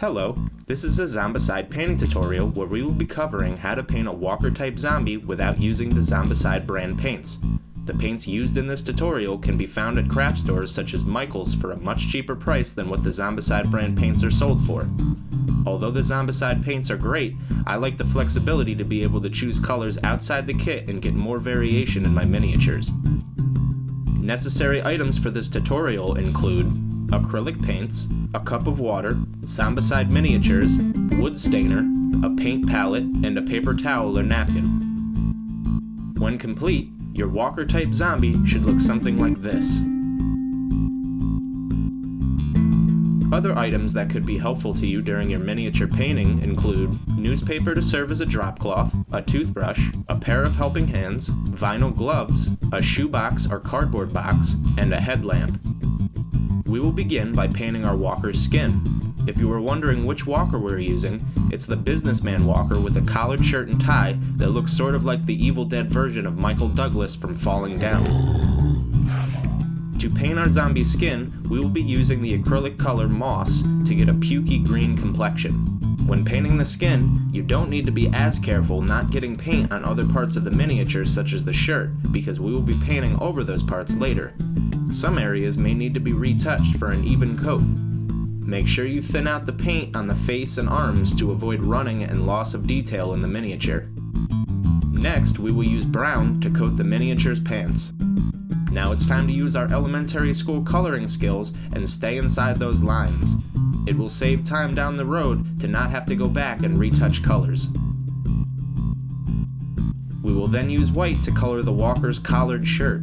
Hello, this is a Zombicide painting tutorial where we will be covering how to paint a walker-type zombie without using the Zombicide brand paints. The paints used in this tutorial can be found at craft stores such as Michael's for a much cheaper price than what the Zombicide brand paints are sold for. Although the Zombicide paints are great, I like the flexibility to be able to choose colors outside the kit and get more variation in my miniatures. Necessary items for this tutorial include acrylic paints, a cup of water, Zombicide miniatures, wood stainer, a paint palette, and a paper towel or napkin. When complete, your walker-type zombie should look something like this. Other items that could be helpful to you during your miniature painting include newspaper to serve as a drop cloth, a toothbrush, a pair of helping hands, vinyl gloves, a shoebox or cardboard box, and a headlamp. We will begin by painting our walker's skin. If you were wondering which walker we're using, it's the businessman walker with a collared shirt and tie that looks sort of like the Evil Dead version of Michael Douglas from Falling Down. To paint our zombie skin, we will be using the acrylic color Moss to get a pukey green complexion. When painting the skin, you don't need to be as careful not getting paint on other parts of the miniature such as the shirt, because we will be painting over those parts later. Some areas may need to be retouched for an even coat. Make sure you thin out the paint on the face and arms to avoid running and loss of detail in the miniature. Next, we will use brown to coat the miniature's pants. Now it's time to use our elementary school coloring skills and stay inside those lines. It will save time down the road to not have to go back and retouch colors. We will then use white to color the walker's collared shirt.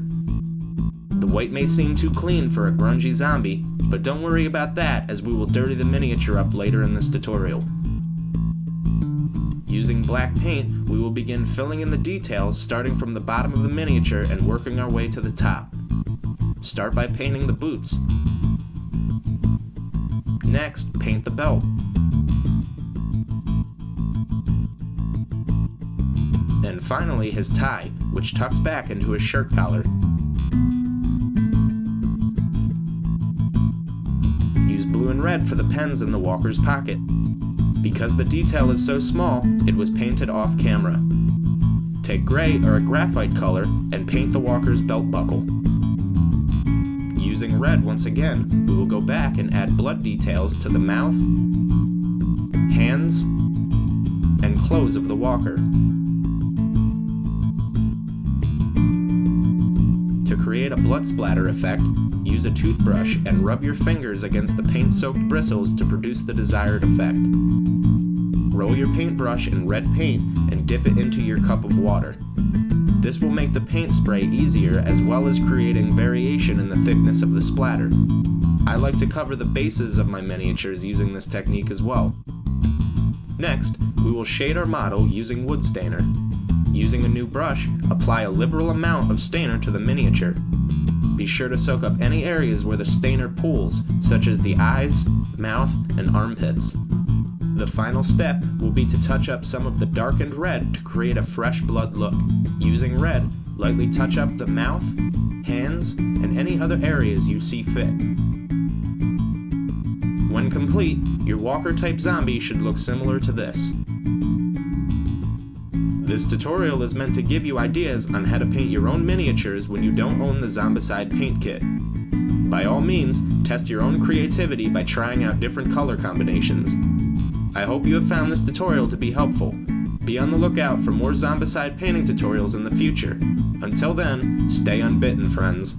The white may seem too clean for a grungy zombie, but don't worry about that as we will dirty the miniature up later in this tutorial. Using black paint, we will begin filling in the details starting from the bottom of the miniature and working our way to the top. Start by painting the boots. Next, paint the belt. And finally, his tie, which tucks back into his shirt collar. Use blue and red for the pens in the walker's pocket. Because the detail is so small, it was painted off camera. Take gray or a graphite color and paint the walker's belt buckle. Using red once again, we will go back and add blood details to the mouth, hands, and clothes of the walker. To create a blood splatter effect, use a toothbrush and rub your fingers against the paint-soaked bristles to produce the desired effect. Roll your paintbrush in red paint and dip it into your cup of water. This will make the paint spray easier as well as creating variation in the thickness of the splatter. I like to cover the bases of my miniatures using this technique as well. Next, we will shade our model using wood stainer. Using a new brush, apply a liberal amount of stainer to the miniature. Be sure to soak up any areas where the stainer pools, such as the eyes, mouth, and armpits. The final step will be to touch up some of the darkened red to create a fresh blood look. Using red, lightly touch up the mouth, hands, and any other areas you see fit. When complete, your walker-type zombie should look similar to this. This tutorial is meant to give you ideas on how to paint your own miniatures when you don't own the Zombicide paint kit. By all means, test your own creativity by trying out different color combinations. I hope you have found this tutorial to be helpful. Be on the lookout for more Zombicide painting tutorials in the future. Until then, stay unbitten, friends.